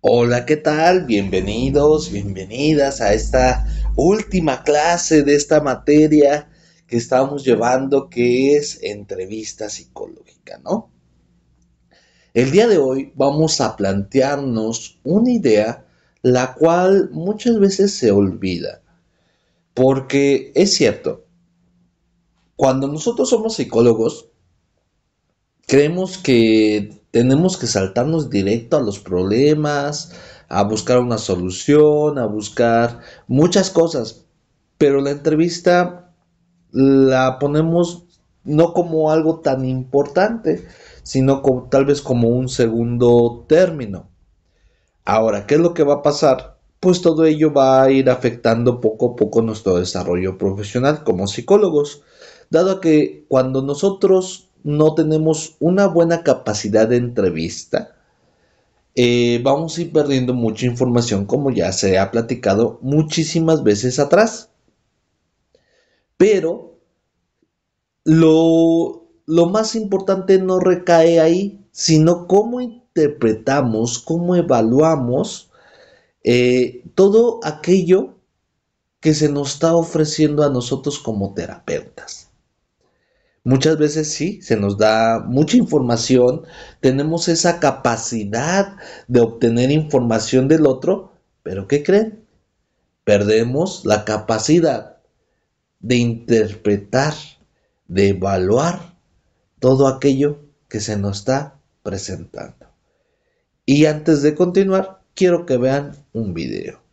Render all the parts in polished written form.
Hola, ¿qué tal? Bienvenidos, bienvenidas a esta última clase de esta materia que estamos llevando, que es entrevista psicológica, ¿no? El día de hoy vamos a plantearnos una idea la cual muchas veces se olvida, porque es cierto, cuando nosotros somos psicólogos, creemos que tenemos que saltarnos directo a los problemas, a buscar una solución, a buscar muchas cosas, pero la entrevista la ponemos no como algo tan importante, sino como, tal vez como un segundo término. Ahora, ¿qué es lo que va a pasar? Pues todo ello va a ir afectando poco a poco nuestro desarrollo profesional como psicólogos, dado que cuando nosotros no tenemos una buena capacidad de entrevista, vamos a ir perdiendo mucha información como ya se ha platicado muchísimas veces atrás. Pero lo más importante no recae ahí, sino cómo interpretamos, cómo evaluamos todo aquello que se nos está ofreciendo a nosotros como terapeutas. Muchas veces sí, se nos da mucha información, tenemos esa capacidad de obtener información del otro, pero ¿qué creen? Perdemos la capacidad de interpretar, de evaluar todo aquello que se nos está presentando. Y antes de continuar, quiero que vean un video.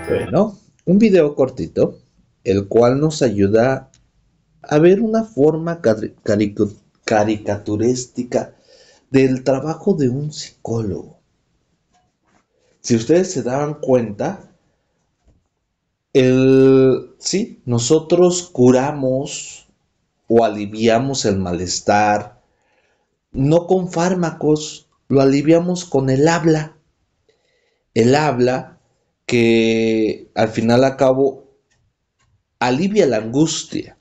Bueno, un video cortito, el cual nos ayuda a ver una forma caricaturística del trabajo de un psicólogo. Si ustedes se dan cuenta, sí, nosotros curamos o aliviamos el malestar, no con fármacos, lo aliviamos con el habla. El habla que al final a cabo alivia la angustia.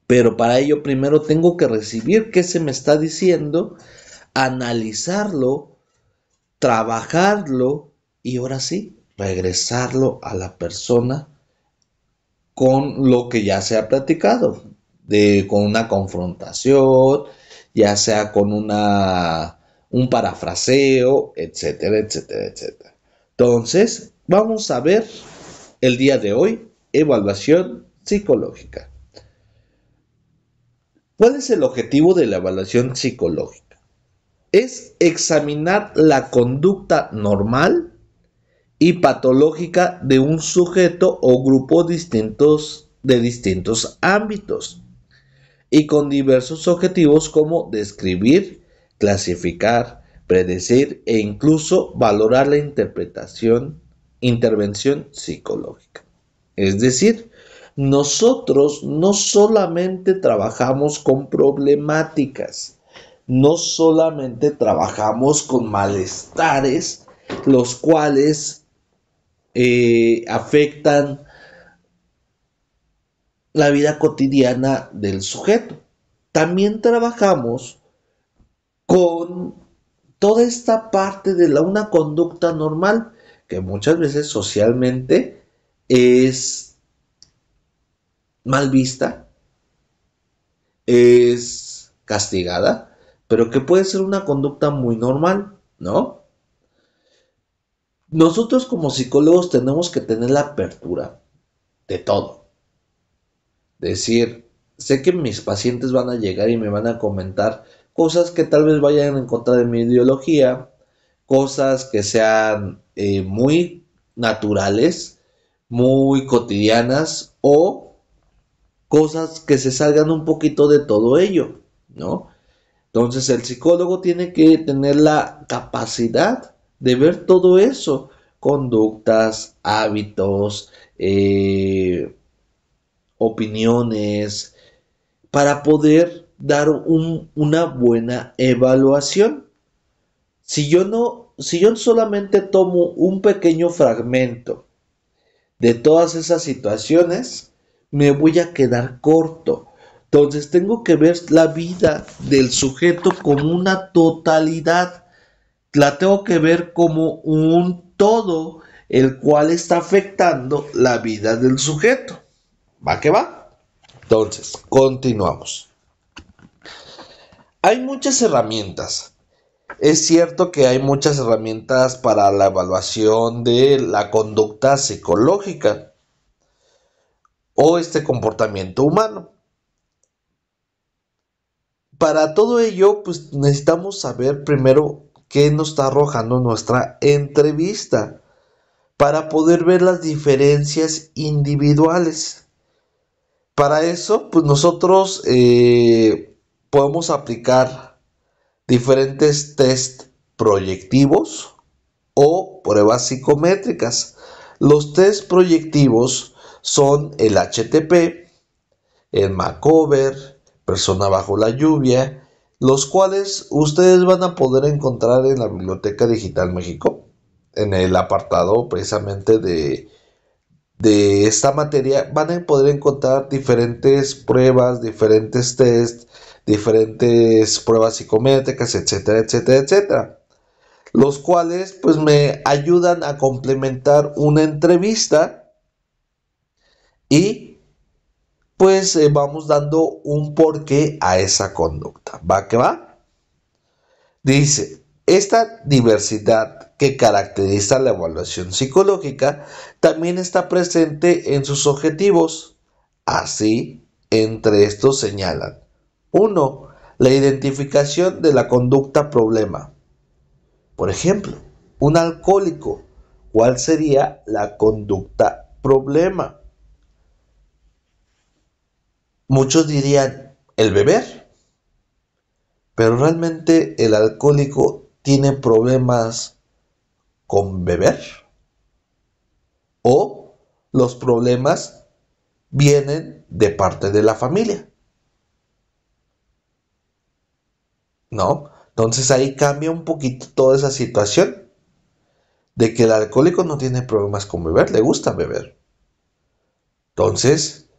Pero para ello primero tengo que recibir qué se me está diciendo, analizarlo, trabajarlo y ahora sí, regresarlo a la persona con lo que ya se ha platicado, con una confrontación, ya sea con un parafraseo, etcétera, etcétera, etcétera. Entonces, vamos a ver el día de hoy, evaluación psicológica. ¿Cuál es el objetivo de la evaluación psicológica? Es examinar la conducta normal y patológica de un sujeto o grupo de distintos ámbitos y con diversos objetivos como describir, clasificar, predecir e incluso valorar la intervención psicológica. Es decir, nosotros no solamente trabajamos con problemáticas, no solamente trabajamos con malestares, los cuales afectan la vida cotidiana del sujeto. También trabajamos con toda esta parte de una conducta normal que muchas veces socialmente es mal vista, es castigada, pero que puede ser una conducta muy normal, ¿no? Nosotros como psicólogos tenemos que tener la apertura de todo. Decir, sé que mis pacientes van a llegar y me van a comentar cosas que tal vez vayan en contra de mi ideología, cosas que sean muy naturales, muy cotidianas o cosas que se salgan un poquito de todo ello, ¿no? Entonces el psicólogo tiene que tener la capacidad de ver todo eso, conductas, hábitos, opiniones, para poder dar una buena evaluación. Si yo solamente tomo un pequeño fragmento de todas esas situaciones, me voy a quedar corto. Entonces tengo que ver la vida del sujeto como una totalidad. La tengo que ver como un todo, el cual está afectando la vida del sujeto. ¿Va que va? Entonces, continuamos. Hay muchas herramientas. Es cierto que hay muchas herramientas para la evaluación de la conducta psicológica o este comportamiento humano. Para todo ello, pues necesitamos saber primero qué nos está arrojando nuestra entrevista para poder ver las diferencias individuales. Para eso, pues nosotros podemos aplicar diferentes test proyectivos o pruebas psicométricas. Los test proyectivos son el HTP, el Macover, Persona bajo la lluvia, los cuales ustedes van a poder encontrar en la Biblioteca Digital México, en el apartado precisamente de esta materia. Van a poder encontrar diferentes pruebas, diferentes tests, diferentes pruebas psicométricas, etcétera, etcétera, etcétera, los cuales pues me ayudan a complementar una entrevista y pues vamos dando un porqué a esa conducta. ¿Va que va? Dice, esta diversidad que caracteriza la evaluación psicológica también está presente en sus objetivos. Así, entre estos señalan: 1. La identificación de la conducta problema. Por ejemplo, un alcohólico, ¿cuál sería la conducta problema? Muchos dirían el beber, pero realmente el alcohólico tiene problemas con beber, o los problemas vienen de parte de la familia, ¿no? Entonces ahí cambia un poquito toda esa situación de que el alcohólico no tiene problemas con beber, le gusta beber. Entonces,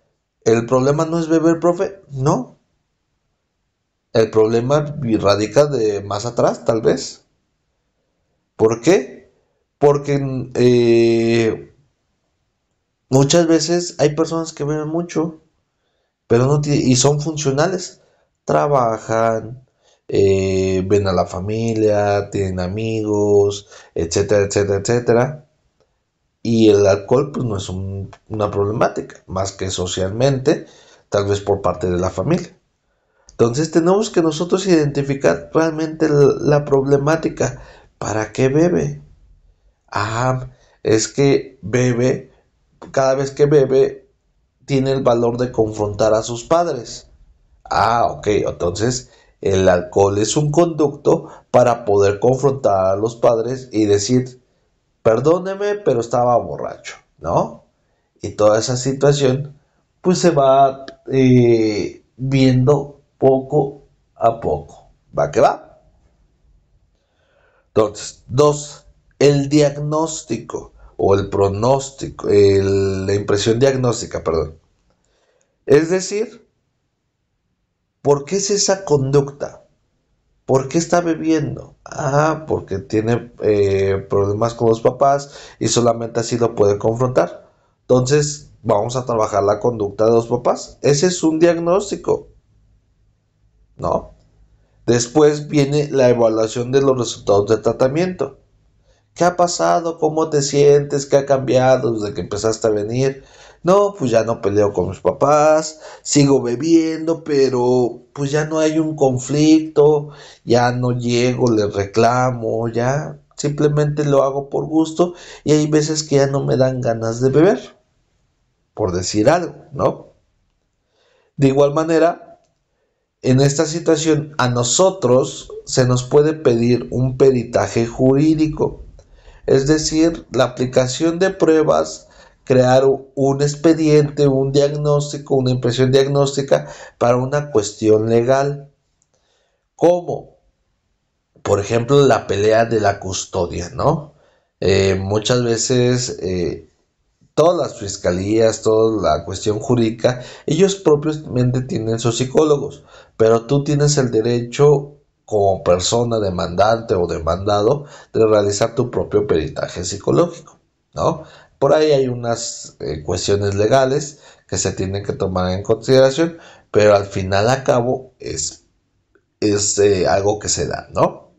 ¿el problema no es beber, profe? No. El problema radica de más atrás, tal vez. ¿Por qué? Porque muchas veces hay personas que beben mucho, pero no y son funcionales. Trabajan, ven a la familia, tienen amigos, etcétera, etcétera, etcétera. Y el alcohol pues no es una problemática, más que socialmente, tal vez por parte de la familia. Entonces tenemos que nosotros identificar realmente la problemática. ¿Para qué bebe? Ah, es que bebe, cada vez que bebe, tiene el valor de confrontar a sus padres. Ah, ok, entonces el alcohol es un conducto para poder confrontar a los padres y decir, perdóneme, pero estaba borracho, ¿no? Y toda esa situación, pues se va viendo poco a poco. ¿Va que va? Entonces, 2. El diagnóstico o el pronóstico, la impresión diagnóstica, perdón. Es decir, ¿por qué es esa conducta? ¿Por qué está bebiendo? Ah, porque tiene problemas con los papás y solamente así lo puede confrontar. Entonces, vamos a trabajar la conducta de los papás. Ese es un diagnóstico, ¿no? Después viene la evaluación de los resultados del tratamiento. ¿Qué ha pasado? ¿Cómo te sientes? ¿Qué ha cambiado desde que empezaste a venir? No, pues ya no peleo con mis papás, sigo bebiendo, pero pues ya no hay un conflicto, ya no llego, les reclamo, ya simplemente lo hago por gusto y hay veces que ya no me dan ganas de beber, por decir algo, ¿no? De igual manera, en esta situación a nosotros se nos puede pedir un peritaje jurídico. Es decir, la aplicación de pruebas, crear un expediente, un diagnóstico, una impresión diagnóstica para una cuestión legal. ¿Cómo? Por ejemplo, la pelea de la custodia, ¿no? Muchas veces todas las fiscalías, toda la cuestión jurídica, ellos propiamente tienen sus psicólogos, pero tú tienes el derecho como persona demandante o demandado de realizar tu propio peritaje psicológico, ¿no? Por ahí hay unas cuestiones legales que se tienen que tomar en consideración, pero al final a cabo es algo que se da, ¿no?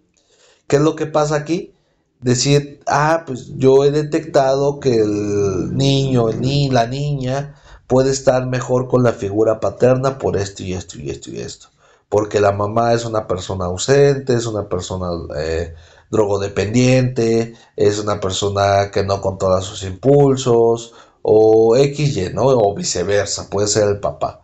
¿Qué es lo que pasa aquí? Decir, pues yo he detectado que el niño, la niña puede estar mejor con la figura paterna por esto y esto y esto y esto. Porque la mamá es una persona ausente, es una persona drogodependiente, es una persona que no controla sus impulsos, o XY, ¿no? O viceversa, puede ser el papá.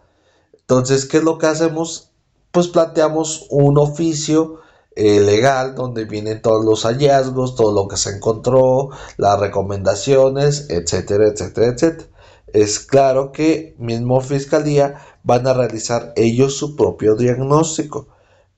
Entonces, ¿qué es lo que hacemos? Pues planteamos un oficio legal donde vienen todos los hallazgos, todo lo que se encontró, las recomendaciones, etcétera, etcétera, etcétera. Es claro que mismo fiscalía van a realizar ellos su propio diagnóstico,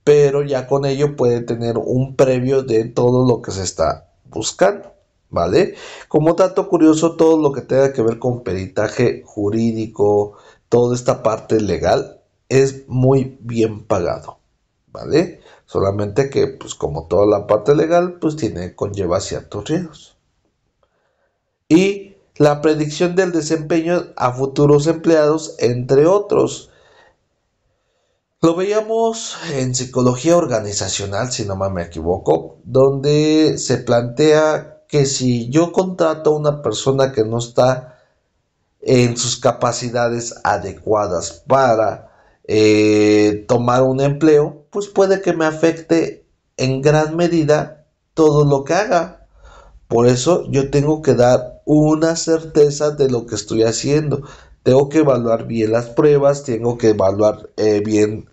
pero ya con ello pueden tener un previo de todo lo que se está buscando, ¿vale? Como dato curioso, todo lo que tenga que ver con peritaje jurídico, toda esta parte legal es muy bien pagado, ¿vale? Solamente que, pues como toda la parte legal, pues conlleva ciertos riesgos. Y la predicción del desempeño a futuros empleados, entre otros. Lo veíamos en psicología organizacional, si no me equivoco, donde se plantea que si yo contrato a una persona que no está en sus capacidades adecuadas para tomar un empleo, pues puede que me afecte en gran medida todo lo que haga. Por eso yo tengo que dar una certeza de lo que estoy haciendo. Tengo que evaluar bien las pruebas, tengo que evaluar bien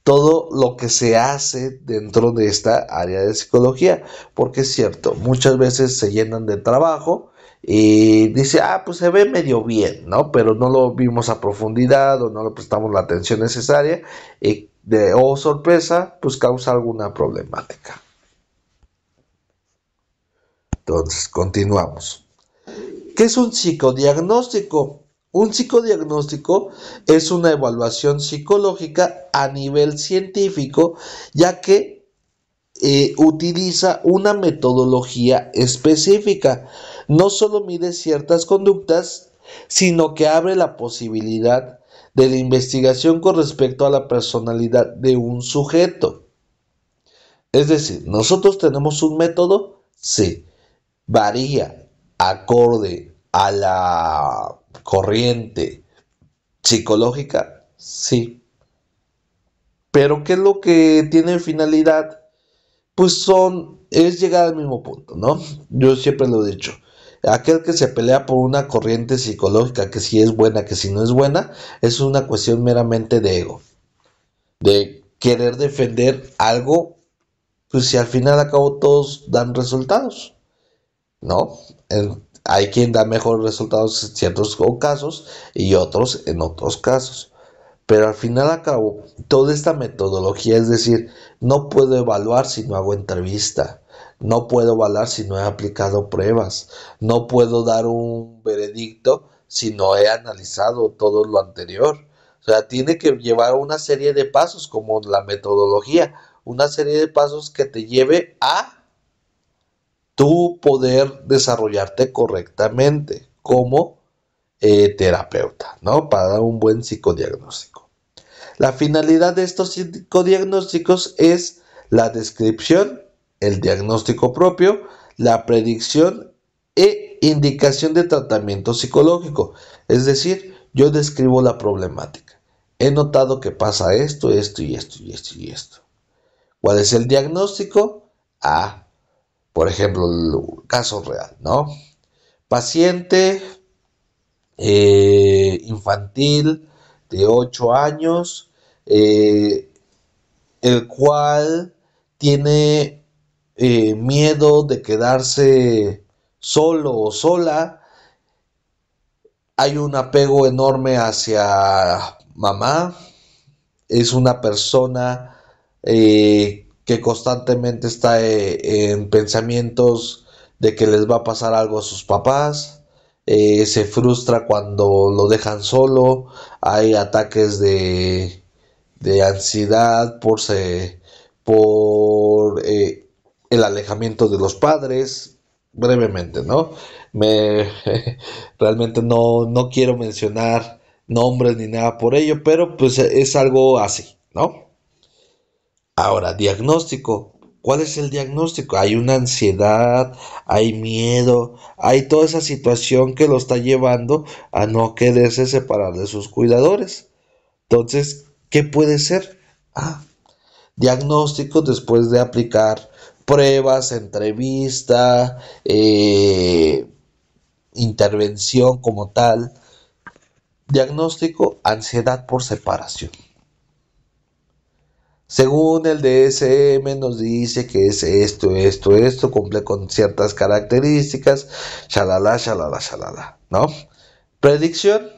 todo lo que se hace dentro de esta área de psicología, porque es cierto, muchas veces se llenan de trabajo y dice, pues se ve medio bien, ¿no? Pero no lo vimos a profundidad o no le prestamos la atención necesaria y sorpresa, pues causa alguna problemática. Entonces, continuamos. ¿Qué es un psicodiagnóstico? Un psicodiagnóstico es una evaluación psicológica a nivel científico, ya que utiliza una metodología específica. No solo mide ciertas conductas, sino que abre la posibilidad de la investigación con respecto a la personalidad de un sujeto. Es decir, nosotros tenemos un método, sí, varía acorde a la corriente psicológica, sí. Pero ¿qué es lo que tiene finalidad? Pues es llegar al mismo punto, ¿no? Yo siempre lo he dicho. Aquel que se pelea por una corriente psicológica, que si es buena, que si no es buena, es una cuestión meramente de ego. De querer defender algo, pues si al final al cabo todos dan resultados, ¿no? Hay quien da mejores resultados en ciertos casos y otros en otros casos. Pero al final al cabo, toda esta metodología, es decir, no puedo evaluar si no hago entrevista, no puedo evaluar si no he aplicado pruebas, no puedo dar un veredicto si no he analizado todo lo anterior. O sea, tiene que llevar una serie de pasos como la metodología, una serie de pasos que te lleve a tú poder desarrollarte correctamente como terapeuta, ¿no? Para dar un buen psicodiagnóstico. La finalidad de estos psicodiagnósticos es la descripción, el diagnóstico propio, la predicción e indicación de tratamiento psicológico. Es decir, yo describo la problemática. He notado que pasa esto, esto y esto y esto y esto. ¿Cuál es el diagnóstico? Por ejemplo, el caso real, ¿no? Paciente infantil de 8 años, el cual tiene miedo de quedarse solo o sola. Hay un apego enorme hacia mamá. Es una persona que constantemente está en pensamientos de que les va a pasar algo a sus papás. Se frustra cuando lo dejan solo. Hay ataques de ansiedad por el alejamiento de los padres. Brevemente, ¿no? Me realmente no quiero mencionar nombres ni nada por ello, pero pues es algo así, ¿no? Ahora, diagnóstico. ¿Cuál es el diagnóstico? Hay una ansiedad, hay miedo, hay toda esa situación que lo está llevando a no quererse separar de sus cuidadores. Entonces, ¿qué puede ser? Diagnóstico después de aplicar pruebas, entrevista, intervención como tal. Diagnóstico, ansiedad por separación. Según el DSM nos dice que es esto, cumple con ciertas características, shalala, ¿no? Predicción,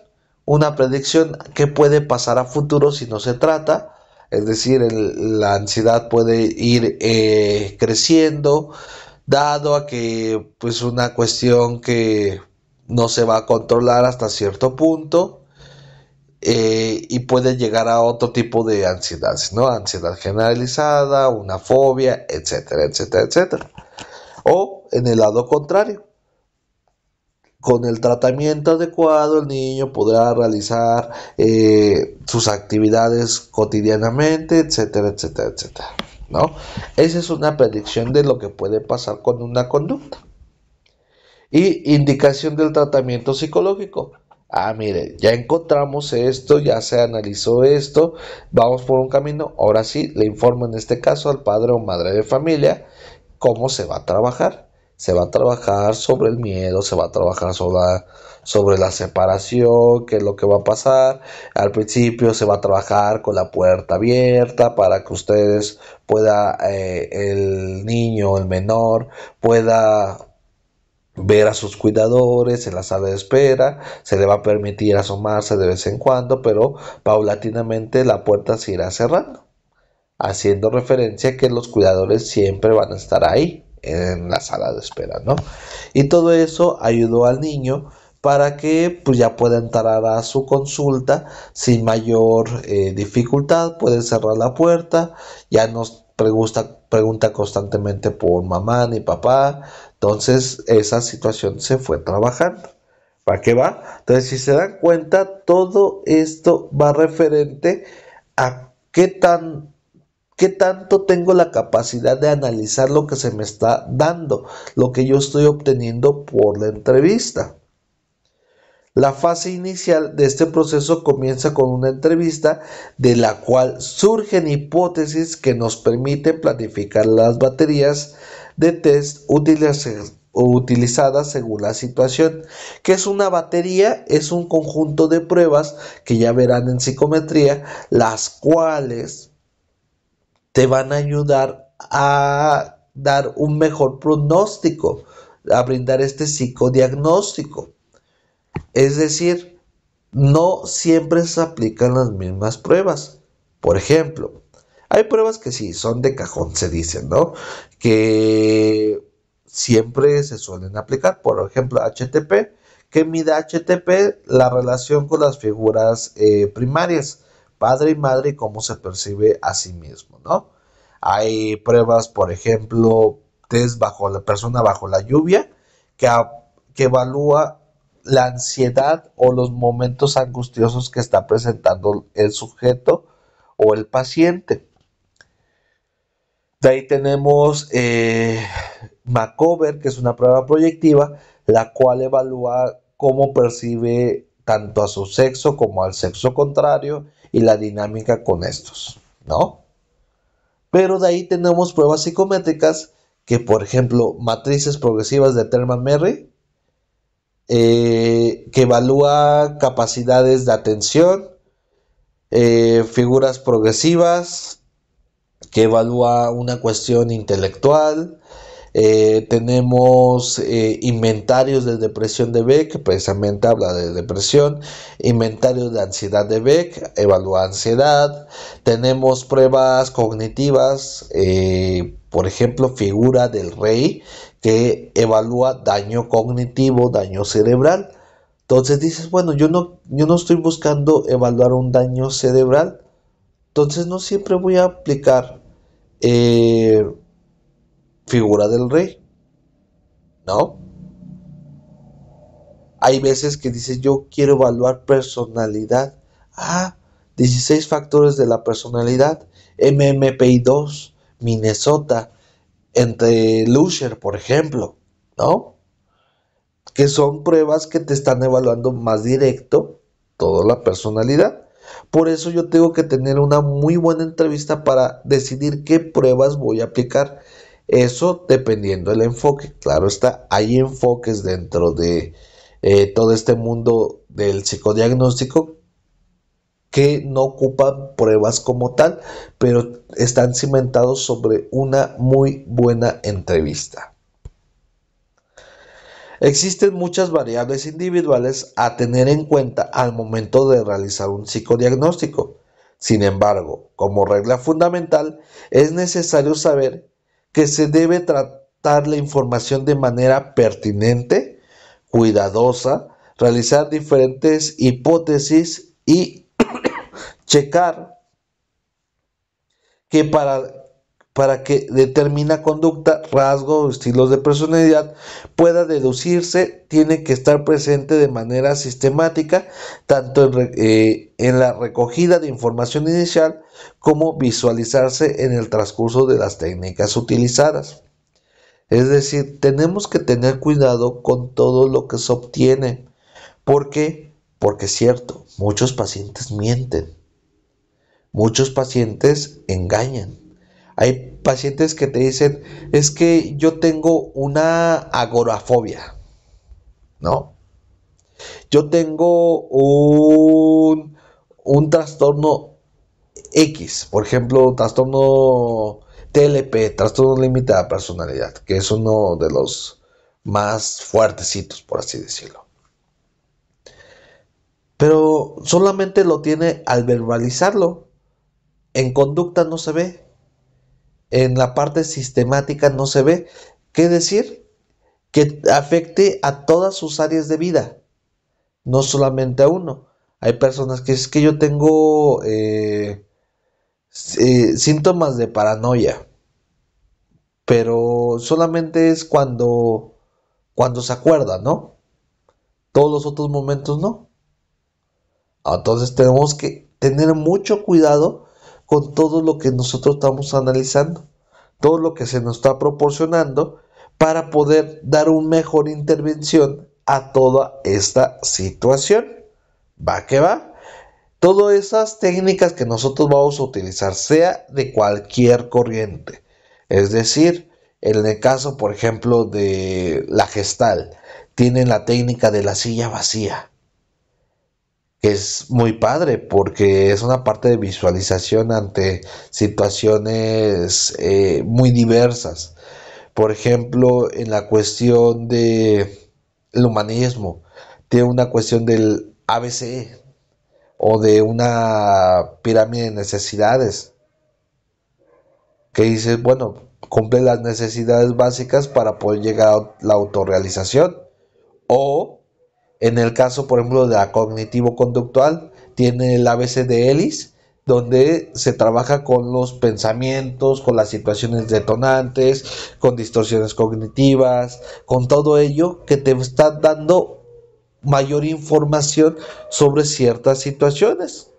una predicción que puede pasar a futuro si no se trata, es decir, la ansiedad puede ir creciendo, dado a que pues una cuestión que no se va a controlar hasta cierto punto, y puede llegar a otro tipo de ansiedades, ¿no? Ansiedad generalizada, una fobia, etcétera, etcétera, etcétera. O en el lado contrario, con el tratamiento adecuado el niño podrá realizar sus actividades cotidianamente, etcétera, etcétera, etcétera, ¿no? Esa es una predicción de lo que puede pasar con una conducta. Y indicación del tratamiento psicológico. Ah, mire, ya encontramos esto, ya se analizó esto, vamos por un camino. Ahora sí, le informo en este caso al padre o madre de familia cómo se va a trabajar. Se va a trabajar sobre el miedo, se va a trabajar sobre la separación, qué es lo que va a pasar. Al principio se va a trabajar con la puerta abierta para que ustedes el niño, el menor, pueda ver a sus cuidadores en la sala de espera, se le va a permitir asomarse de vez en cuando, pero paulatinamente la puerta se irá cerrando, haciendo referencia a que los cuidadores siempre van a estar ahí en la sala de espera, ¿no? Y todo eso ayudó al niño para que pues ya pueda entrar a su consulta sin mayor dificultad, puede cerrar la puerta, ya nos pregunta constantemente por mamá ni papá, entonces esa situación se fue trabajando. ¿Para qué va? Entonces si se dan cuenta, todo esto va referente a qué tanto tengo la capacidad de analizar lo que se me está dando, lo que yo estoy obteniendo por la entrevista. La fase inicial de este proceso comienza con una entrevista de la cual surgen hipótesis que nos permiten planificar las baterías de test utilizadas según la situación. ¿Qué es una batería? Es un conjunto de pruebas que ya verán en psicometría, las cuales te van a ayudar a dar un mejor pronóstico, a brindar este psicodiagnóstico. Es decir, no siempre se aplican las mismas pruebas. Por ejemplo, hay pruebas que sí son de cajón, se dicen, ¿no? Que siempre se suelen aplicar. Por ejemplo, HTP. ¿Qué mide HTP? La relación con las figuras primarias, padre y madre, y cómo se percibe a sí mismo, ¿no? Hay pruebas, por ejemplo, test bajo la persona bajo la lluvia, que, que evalúa la ansiedad o los momentos angustiosos que está presentando el sujeto o el paciente. De ahí tenemos Macover, que es una prueba proyectiva, la cual evalúa cómo percibe tanto a su sexo como al sexo contrario y la dinámica con estos, ¿no? Pero de ahí tenemos pruebas psicométricas que, por ejemplo, matrices progresivas de Terman-Merry, que evalúa capacidades de atención, figuras progresivas, que evalúa una cuestión intelectual. Tenemos inventarios de depresión de Beck, que precisamente habla de depresión, inventarios de ansiedad de Beck, evalúa ansiedad. Tenemos pruebas cognitivas, por ejemplo, figura del rey, que evalúa daño cognitivo, daño cerebral. Entonces dices, bueno, yo no estoy buscando evaluar un daño cerebral, entonces no siempre voy a aplicar eh, figura del rey, ¿no? Hay veces que dices, yo quiero evaluar personalidad. Ah, 16 factores de la personalidad, MMPI-2, Minnesota, entre Lusher, por ejemplo, ¿no? Que son pruebas que te están evaluando más directo toda la personalidad. Por eso yo tengo que tener una muy buena entrevista para decidir qué pruebas voy a aplicar. Eso dependiendo del enfoque. Claro está, hay enfoques dentro de todo este mundo del psicodiagnóstico que no ocupan pruebas como tal, pero están cimentados sobre una muy buena entrevista. Existen muchas variables individuales a tener en cuenta al momento de realizar un psicodiagnóstico. Sin embargo, como regla fundamental, es necesario saber que se debe tratar la información de manera pertinente, cuidadosa, realizar diferentes hipótesis y checar que para para que determina conducta, rasgos o estilos de personalidad pueda deducirse, tiene que estar presente de manera sistemática, tanto en la recogida de información inicial como visualizarse en el transcurso de las técnicas utilizadas. Es decir, tenemos que tener cuidado con todo lo que se obtiene. ¿Por qué? Porque es cierto, muchos pacientes mienten, muchos pacientes engañan. Hay pacientes que te dicen, es que yo tengo una agorafobia, ¿no? Yo tengo un trastorno X, por ejemplo, trastorno TLP, trastorno límite de la personalidad, que es uno de los más fuertecitos, por así decirlo. Pero solamente lo tiene al verbalizarlo. En conducta no se ve. En la parte sistemática no se ve. ¿Qué decir? Que afecte a todas sus áreas de vida, no solamente a uno. Hay personas que es que yo tengo síntomas de paranoia, pero solamente es cuando se acuerda, ¿no? Todos los otros momentos no. Entonces tenemos que tener mucho cuidado con todo lo que nosotros estamos analizando, todo lo que se nos está proporcionando para poder dar una mejor intervención a toda esta situación. Va que va. Todas esas técnicas que nosotros vamos a utilizar, sea de cualquier corriente, es decir, en el caso, por ejemplo, de la Gestalt, tienen la técnica de la silla vacía, que es muy padre porque es una parte de visualización ante situaciones muy diversas. Por ejemplo, en la cuestión del humanismo, tiene una cuestión del ABC o de una pirámide de necesidades, que dices, bueno, cumple las necesidades básicas para poder llegar a la autorrealización. O en el caso, por ejemplo, de la cognitivo-conductual, tiene el ABC de Ellis, donde se trabaja con los pensamientos, con las situaciones detonantes, con distorsiones cognitivas, con todo ello que te está dando mayor información sobre ciertas situaciones.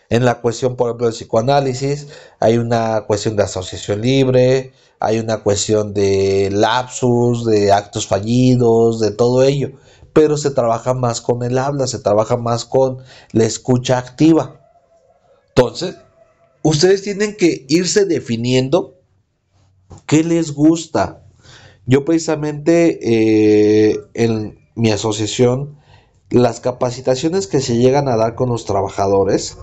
En la cuestión, por ejemplo, del psicoanálisis, hay una cuestión de asociación libre, hay una cuestión de lapsus, de actos fallidos, de todo ello, pero se trabaja más con el habla, se trabaja más con la escucha activa. Entonces, ustedes tienen que irse definiendo qué les gusta. Yo precisamente en mi asociación, las capacitaciones que se llegan a dar con los trabajadores,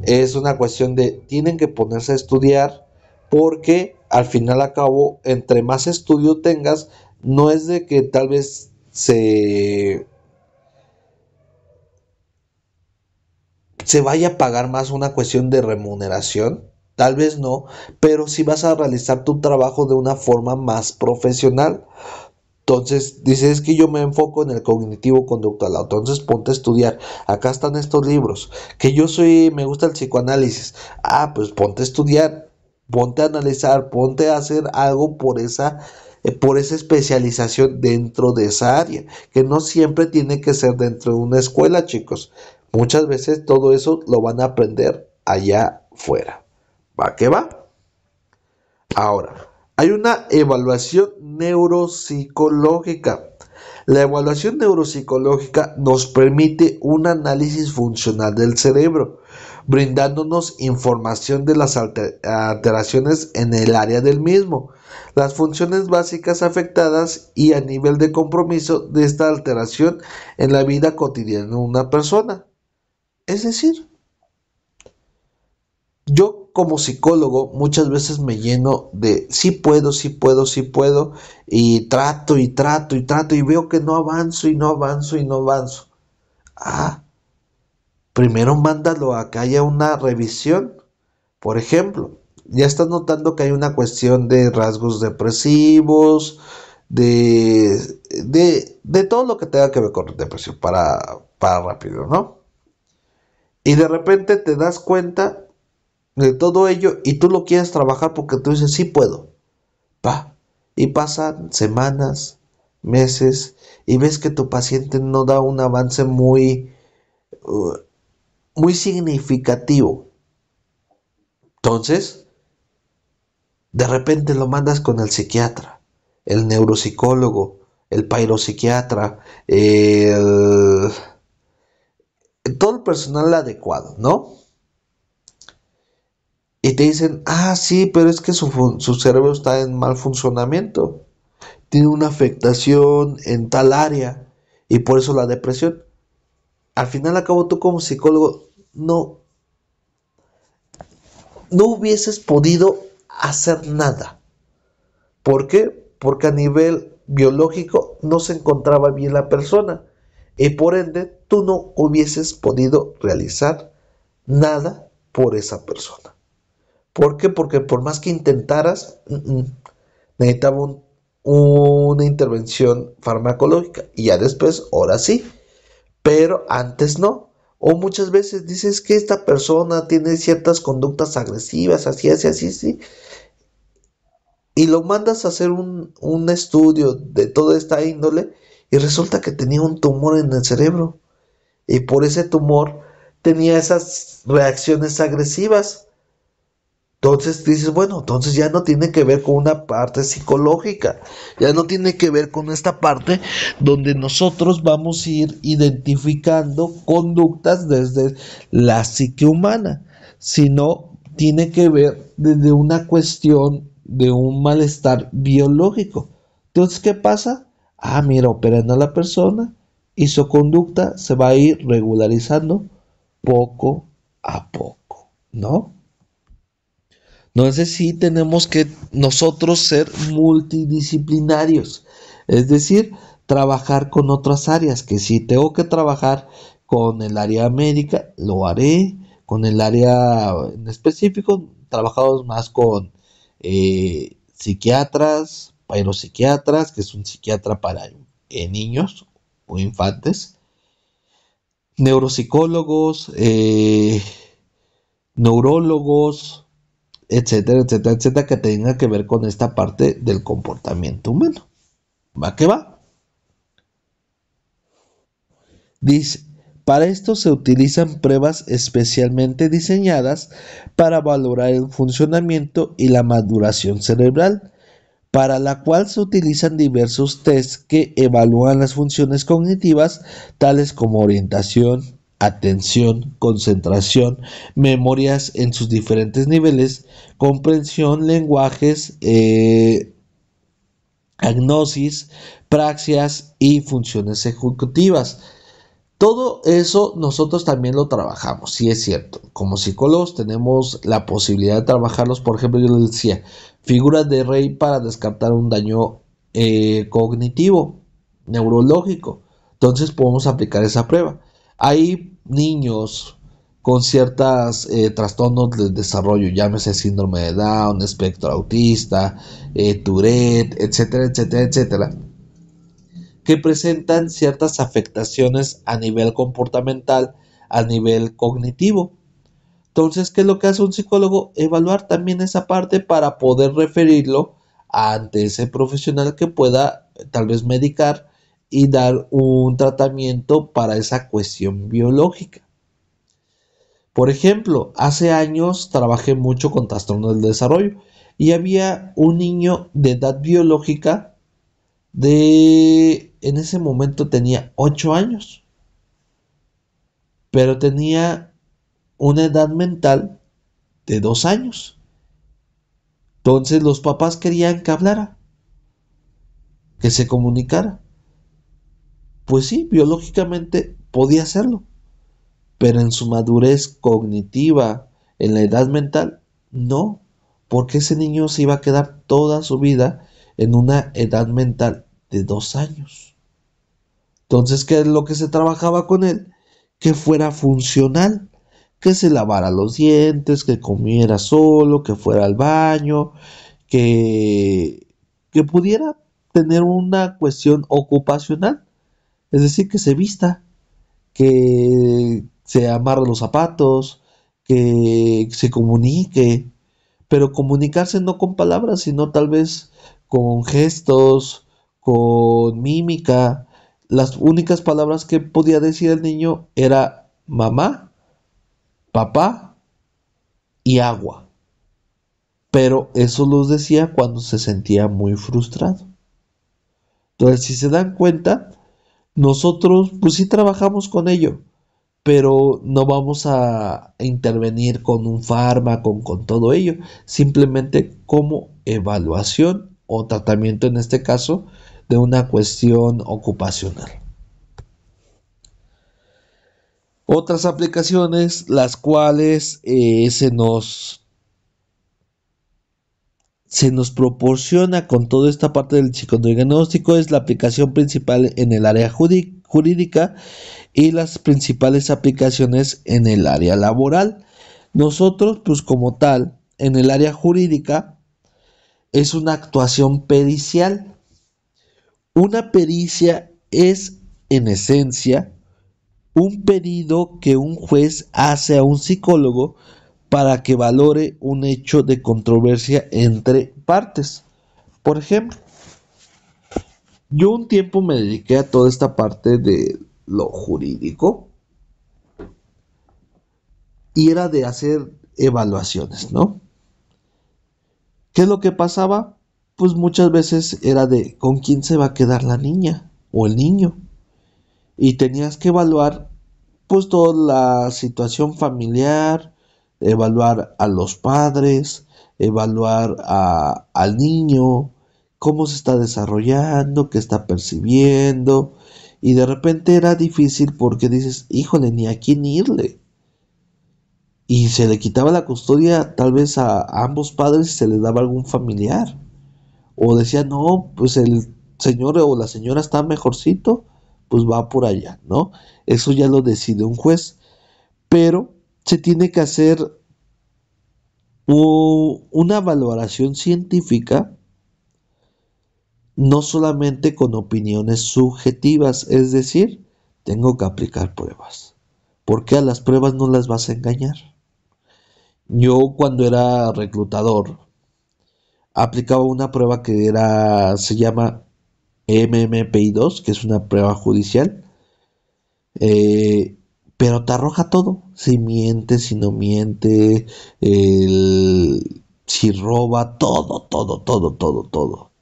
es una cuestión de tienen que ponerse a estudiar porque al final a cabo entre más estudio tengas no es de que tal vez se vaya a pagar más una cuestión de remuneración, tal vez no, pero si vas a realizar tu trabajo de una forma más profesional. Entonces, dices que yo me enfoco en el cognitivo conductual, entonces ponte a estudiar. Acá están estos libros. Que me gusta el psicoanálisis. Pues ponte a estudiar, ponte a analizar, ponte a hacer algo por esa especialización dentro de esa área. Que no siempre tiene que ser dentro de una escuela, chicos. Muchas veces todo eso lo van a aprender allá fuera. ¿Va que va? Ahora, hay una evaluación neuropsicológica. La evaluación neuropsicológica nos permite un análisis funcional del cerebro, brindándonos información de las alteraciones en el área del mismo, las funciones básicas afectadas y a nivel de compromiso de esta alteración en la vida cotidiana de una persona. Es decir, yo como psicólogo muchas veces me lleno de sí puedo, sí puedo, sí puedo y trato y trato y trato y veo que no avanzo y no avanzo y no avanzo. Primero mándalo a que haya una revisión. Por ejemplo, ya estás notando que hay una cuestión de rasgos depresivos, de todo lo que tenga que ver con depresión para rápido, ¿no? Y de repente te das cuenta de todo ello y tú lo quieres trabajar porque tú dices, sí puedo, pa. Y pasan semanas, meses y ves que tu paciente no da un avance uh, muy significativo. Entonces, de repente lo mandas con el psiquiatra, el neuropsicólogo, el psiquiatra, todo el personal adecuado, ¿no? Y te dicen, ah, sí, pero es que su cerebro está en mal funcionamiento, tiene una afectación en tal área y por eso la depresión. Al final, a cabo, tú como psicólogo no hubieses podido hacer nada. ¿Por qué? Porque a nivel biológico no se encontraba bien la persona y por ende tú no hubieses podido realizar nada por esa persona. ¿Por qué? Porque por más que intentaras, necesitaba una intervención farmacológica y ya después, ahora sí, pero antes no. O muchas veces dices que esta persona tiene ciertas conductas agresivas, así, así, así, sí, y lo mandas a hacer un estudio de toda esta índole y resulta que tenía un tumor en el cerebro y por ese tumor tenía esas reacciones agresivas. Entonces dices, bueno, entonces ya no tiene que ver con una parte psicológica, ya no tiene que ver con esta parte donde nosotros vamos a ir identificando conductas desde la psique humana, sino tiene que ver desde una cuestión de un malestar biológico. Entonces, ¿qué pasa? Ah, mira, operando a la persona y su conducta se va a ir regularizando poco a poco, ¿no? No sé si tenemos que nosotros ser multidisciplinarios, es decir, trabajar con otras áreas, que si tengo que trabajar con el área médica, lo haré, con el área en específico, trabajamos más con psiquiatras, psiquiatras, que es un psiquiatra para niños o infantes, neuropsicólogos, neurólogos, etcétera, etcétera, etcétera, que tenga que ver con esta parte del comportamiento humano. ¿Va que va? Dice, para esto se utilizan pruebas especialmente diseñadas para valorar el funcionamiento y la maduración cerebral, para la cual se utilizan diversos tests que evalúan las funciones cognitivas, tales como orientación, atención, concentración, memorias en sus diferentes niveles, comprensión, lenguajes, agnosis, praxias y funciones ejecutivas. Todo eso nosotros también lo trabajamos, sí es cierto. Como psicólogos tenemos la posibilidad de trabajarlos. Por ejemplo, yo les decía, figuras de Rey para descartar un daño cognitivo, neurológico. Entonces podemos aplicar esa prueba. Hay niños con ciertos trastornos del desarrollo, llámese síndrome de Down, espectro autista, Tourette, etcétera, etcétera, etcétera, que presentan ciertas afectaciones a nivel comportamental, a nivel cognitivo. Entonces, ¿qué es lo que hace un psicólogo? Evaluar también esa parte para poder referirlo ante ese profesional que pueda tal vez medicar y dar un tratamiento para esa cuestión biológica. Por ejemplo, hace años trabajé mucho con trastornos del desarrollo y había un niño de edad biológica en ese momento tenía 8 años, pero tenía una edad mental de 2 años. Entonces los papás querían que hablara, que se comunicara. Pues sí, biológicamente podía hacerlo, pero en su madurez cognitiva, en la edad mental, no, porque ese niño se iba a quedar toda su vida en una edad mental de 2 años. Entonces, ¿qué es lo que se trabajaba con él? Que fuera funcional, que se lavara los dientes, que comiera solo, que fuera al baño, que, que pudiera tener una cuestión ocupacional, es decir, que se vista, que se amarre los zapatos, que se comunique, pero comunicarse no con palabras, sino tal vez con gestos, con mímica. Las únicas palabras que podía decir el niño era mamá, papá y agua. Pero eso los decía cuando se sentía muy frustrado. Entonces, si se dan cuenta, nosotros pues sí trabajamos con ello, pero no vamos a intervenir con un fármaco, con todo ello, simplemente como evaluación o tratamiento en este caso de una cuestión ocupacional. Otras aplicaciones, las cuales se nos proporciona con toda esta parte del psicodiagnóstico, es la aplicación principal en el área jurídica y las principales aplicaciones en el área laboral. Nosotros, pues como tal, en el área jurídica es una actuación pericial. Una pericia es, en esencia, un pedido que un juez hace a un psicólogo para que valore un hecho de controversia entre partes. Por ejemplo, yo un tiempo me dediqué a toda esta parte de lo jurídico y era de hacer evaluaciones, ¿no? ¿Qué es lo que pasaba? Pues muchas veces era de con quién se va a quedar la niña o el niño. Y tenías que evaluar pues toda la situación familiar, evaluar a los padres, evaluar al niño, cómo se está desarrollando, qué está percibiendo. Y de repente era difícil porque dices, híjole, ni a quién irle. Y se le quitaba la custodia tal vez a ambos padres y se les daba algún familiar. O decía, no, pues el señor o la señora está mejorcito, pues va por allá, ¿no? Eso ya lo decide un juez. Pero se tiene que hacer una valoración científica, no solamente con opiniones subjetivas, es decir, tengo que aplicar pruebas. Porque a las pruebas no las vas a engañar. Yo cuando era reclutador aplicaba una prueba que se llama MMPI-2, que es una prueba judicial, eh, pero te arroja todo, si miente, si no miente, si roba, todo,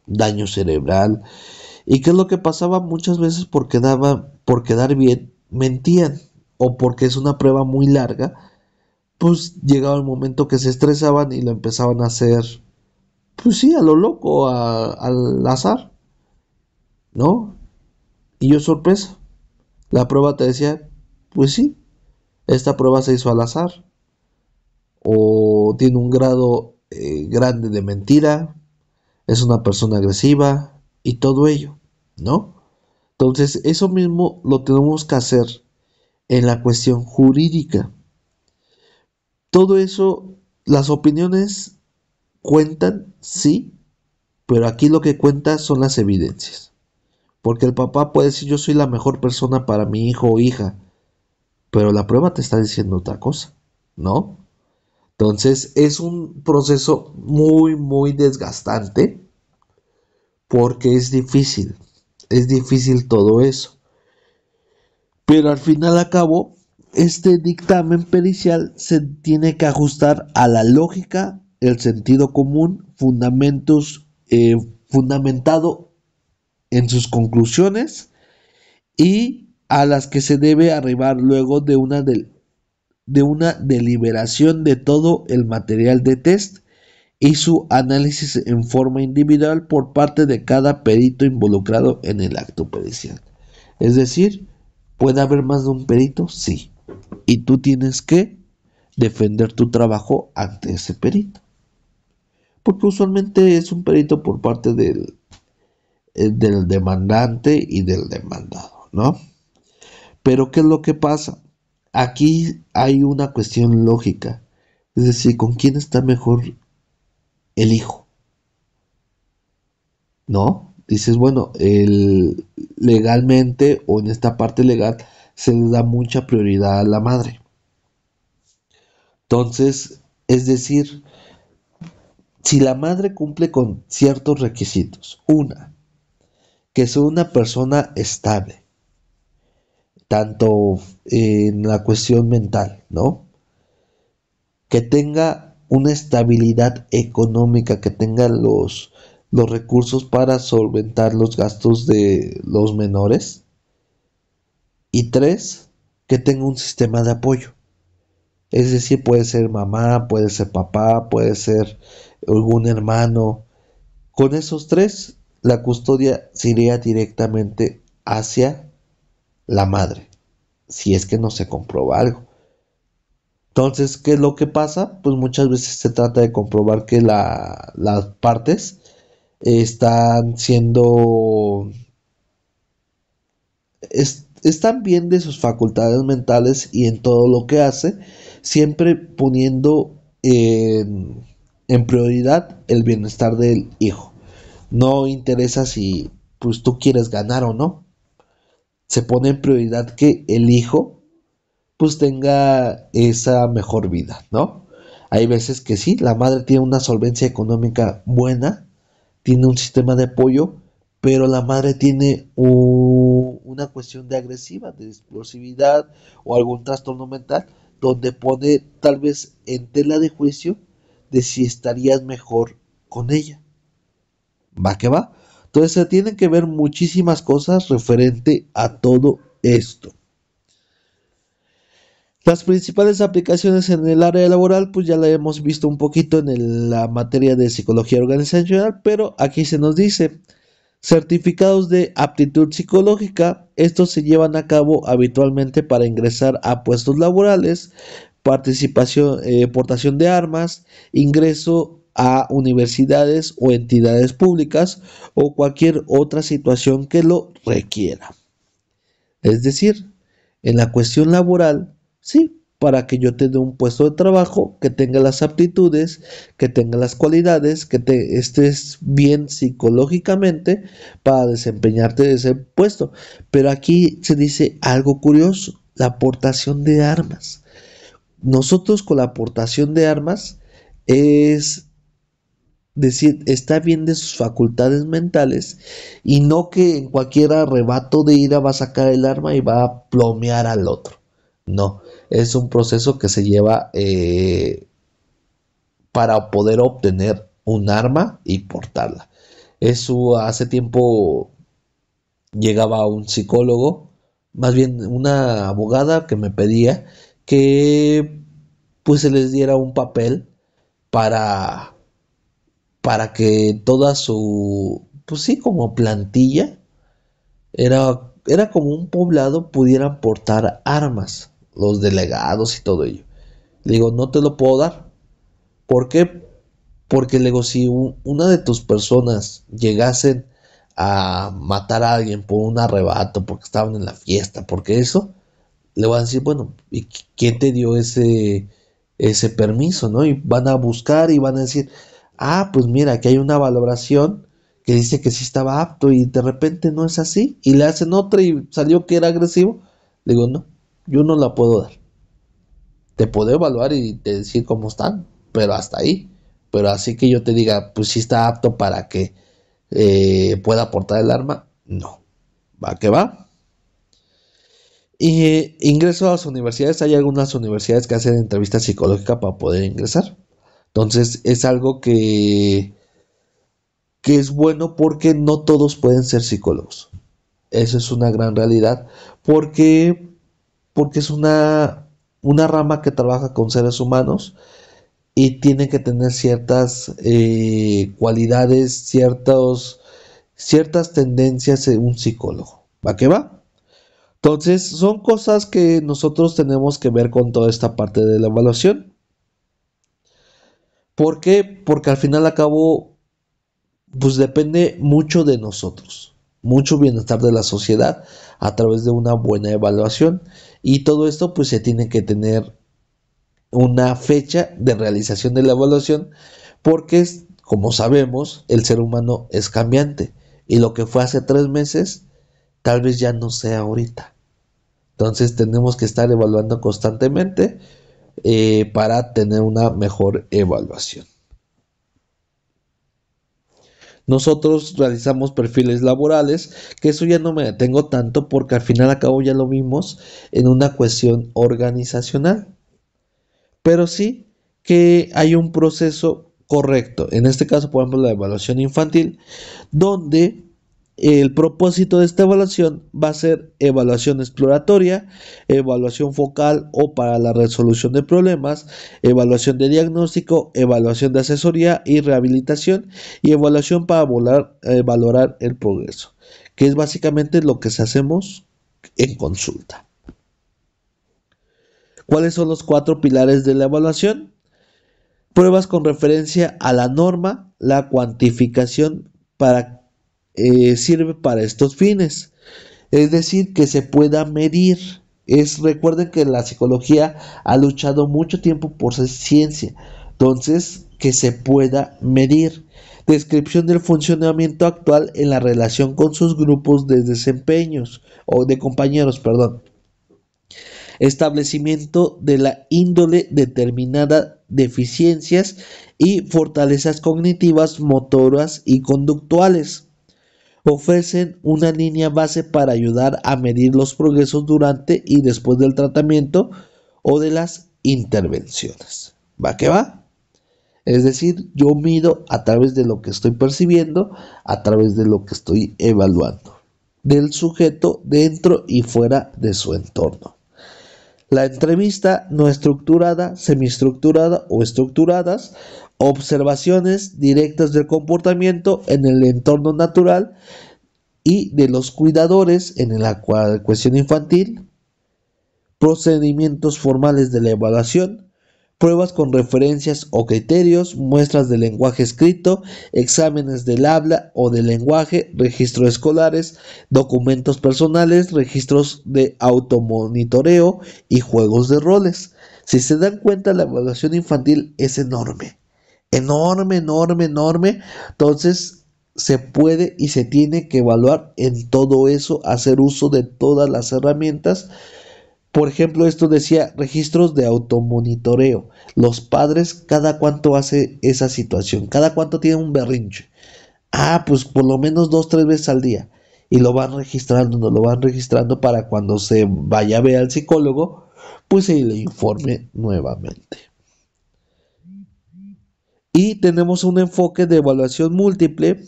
daño cerebral. ¿Y qué es lo que pasaba? Muchas veces por quedar bien, mentían, o porque es una prueba muy larga, pues llegaba el momento que se estresaban y lo empezaban a hacer, pues sí, a lo loco, al azar, ¿no? Y yo sorpresa, la prueba te decía, pues sí, esta prueba se hizo al azar, o tiene un grado grande de mentira, es una persona agresiva y todo ello, ¿no? Entonces, eso mismo lo tenemos que hacer en la cuestión jurídica. Todo eso, las opiniones cuentan, sí, pero aquí lo que cuenta son las evidencias. Porque el papá puede decir yo soy la mejor persona para mi hijo o hija, pero la prueba te está diciendo otra cosa, ¿no? Entonces es un proceso muy desgastante porque es difícil todo eso. Pero al final a cabo, este dictamen pericial se tiene que ajustar a la lógica, el sentido común, fundamentado en sus conclusiones y a las que se debe arribar luego de una deliberación de todo el material de test y su análisis en forma individual por parte de cada perito involucrado en el acto pericial. Es decir, ¿puede haber más de un perito? Sí. Y tú tienes que defender tu trabajo ante ese perito. Porque usualmente es un perito por parte del demandante y del demandado, ¿no? Pero ¿qué es lo que pasa? Aquí hay una cuestión lógica. Es decir, ¿con quién está mejor el hijo? ¿No? Dices, bueno, legalmente o en esta parte legal se le da mucha prioridad a la madre. Entonces, es decir, si la madre cumple con ciertos requisitos, una, que sea una persona estable, tanto en la cuestión mental, ¿no? Que tenga una estabilidad económica, que tenga los recursos para solventar los gastos de los menores. Y tres, que tenga un sistema de apoyo. Es decir, puede ser mamá, puede ser papá, puede ser algún hermano. Con esos tres, la custodia se iría directamente hacia la madre, si es que no se comprueba algo. Entonces, ¿qué es lo que pasa? Pues muchas veces se trata de comprobar que las partes están siendo, están bien de sus facultades mentales y en todo lo que hace, siempre poniendo en prioridad el bienestar del hijo. No interesa si pues tú quieres ganar o no. Se pone en prioridad que el hijo pues tenga esa mejor vida, ¿no? Hay veces que sí, la madre tiene una solvencia económica buena, tiene un sistema de apoyo, pero la madre tiene una cuestión de agresiva, de explosividad o algún trastorno mental, donde pone tal vez en tela de juicio de si estarías mejor con ella. ¿Va que va? Entonces se tienen que ver muchísimas cosas referente a todo esto. Las principales aplicaciones en el área laboral, pues ya la hemos visto un poquito en la materia de psicología organizacional, pero aquí se nos dice, certificados de aptitud psicológica, estos se llevan a cabo habitualmente para ingresar a puestos laborales, participación, portación de armas, ingreso a universidades o entidades públicas o cualquier otra situación que lo requiera. Es decir, en la cuestión laboral, sí, para que yo te dé un puesto de trabajo, que tenga las aptitudes, que tenga las cualidades, que te estés bien psicológicamente para desempeñarte de ese puesto. Pero aquí se dice algo curioso, la aportación de armas. Nosotros con la aportación de armas es decir, está bien de sus facultades mentales y no que en cualquier arrebato de ira va a sacar el arma y va a plomear al otro. No, es un proceso que se lleva para poder obtener un arma y portarla. Eso hace tiempo llegaba un psicólogo, más bien una abogada que me pedía que pues se les diera un papel para que toda su, pues sí, como plantilla, era como un poblado, pudieran portar armas, los delegados y todo ello. Le digo, no te lo puedo dar. ¿Por qué? Porque le digo, si una de tus personas llegasen a matar a alguien por un arrebato, porque estaban en la fiesta, porque eso, le van a decir, bueno, ¿y quién te dio ese permiso, no? Y van a buscar y van a decir, ah, pues mira, aquí hay una valoración que dice que sí estaba apto y de repente no es así, y le hacen otra y salió que era agresivo. Le digo, no, yo no la puedo dar. Te puedo evaluar y te decir cómo están, pero hasta ahí. Pero así que yo te diga, pues sí está apto para que pueda portar el arma, no. Va que va. Y ingreso a las universidades, hay algunas universidades que hacen entrevistas psicológicas para poder ingresar. Entonces es algo que es bueno porque no todos pueden ser psicólogos. Eso es una gran realidad. Porque, porque es una rama que trabaja con seres humanos y tiene que tener ciertas cualidades, ciertas tendencias en un psicólogo. ¿Va que va? Entonces, son cosas que nosotros tenemos que ver con toda esta parte de la evaluación. ¿Por qué? Porque al final a cabo, pues depende mucho de nosotros, mucho bienestar de la sociedad a través de una buena evaluación. Y todo esto pues se tiene que tener una fecha de realización de la evaluación porque, como sabemos, el ser humano es cambiante y lo que fue hace 3 meses tal vez ya no sea ahorita. Entonces tenemos que estar evaluando constantemente para tener una mejor evaluación. Nosotros realizamos perfiles laborales, que eso ya no me detengo tanto porque al final acabo ya lo vimos en una cuestión organizacional. Pero sí que hay un proceso correcto. En este caso, por ejemplo, la evaluación infantil, donde el propósito de esta evaluación va a ser evaluación exploratoria, evaluación focal o para la resolución de problemas, evaluación de diagnóstico, evaluación de asesoría y rehabilitación y evaluación para valorar el progreso, que es básicamente lo que hacemos en consulta. ¿Cuáles son los 4 pilares de la evaluación? Pruebas con referencia a la norma, la cuantificación sirve para estos fines. Es decir, que se pueda medir. Recuerden que la psicología ha luchado mucho tiempo por ser ciencia. Entonces, que se pueda medir. Descripción del funcionamiento actual en la relación con sus grupos de desempeños o de compañeros, perdón. Establecimiento de la índole determinada deficiencias y fortalezas cognitivas, motoras y conductuales. Ofrecen una línea base para ayudar a medir los progresos durante y después del tratamiento o de las intervenciones. ¿Va que va? Es decir, yo mido a través de lo que estoy percibiendo, a través de lo que estoy evaluando, del sujeto dentro y fuera de su entorno. La entrevista no estructurada, semiestructurada o estructuradas, observaciones directas del comportamiento en el entorno natural y de los cuidadores en la cuestión infantil, procedimientos formales de la evaluación, pruebas con referencias o criterios, muestras de lenguaje escrito, exámenes del habla o del lenguaje, registros escolares, documentos personales, registros de automonitoreo y juegos de roles. Si se dan cuenta, la evaluación infantil es enorme. Enorme, enorme, enorme. Entonces, se puede y se tiene que evaluar en todo eso, hacer uso de todas las herramientas. Por ejemplo, esto decía registros de automonitoreo. Los padres, ¿cada cuánto hace esa situación? ¿Cada cuánto tiene un berrinche? Pues por lo menos 2, 3 veces al día. Y lo van registrando, no lo van registrando para cuando se vaya a ver al psicólogo, pues se le informe nuevamente. Y tenemos un enfoque de evaluación múltiple.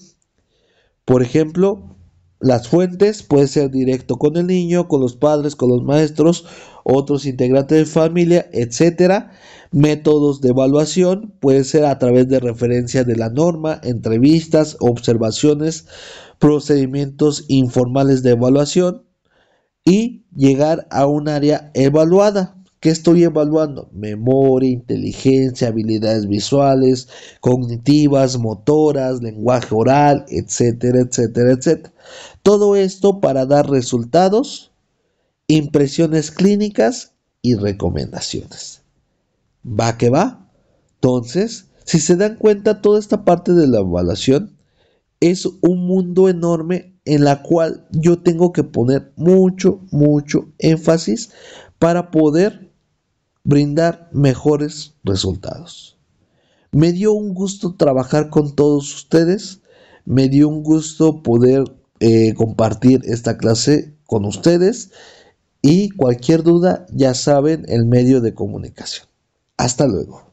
Por ejemplo, las fuentes puede ser directo con el niño, con los padres, con los maestros, otros integrantes de familia, etcétera. Métodos de evaluación puede ser a través de referencia de la norma, entrevistas, observaciones, procedimientos informales de evaluación y llegar a un área evaluada. ¿Qué estoy evaluando? Memoria, inteligencia, habilidades visuales, cognitivas, motoras, lenguaje oral, etcétera, etcétera, etcétera. Todo esto para dar resultados, impresiones clínicas y recomendaciones. ¿Va que va? Entonces, si se dan cuenta, toda esta parte de la evaluación es un mundo enorme en la cual yo tengo que poner mucho, mucho énfasis para poder brindar mejores resultados. Me dio un gusto trabajar con todos ustedes, me dio un gusto poder compartir esta clase con ustedes y cualquier duda ya saben el medio de comunicación. Hasta luego.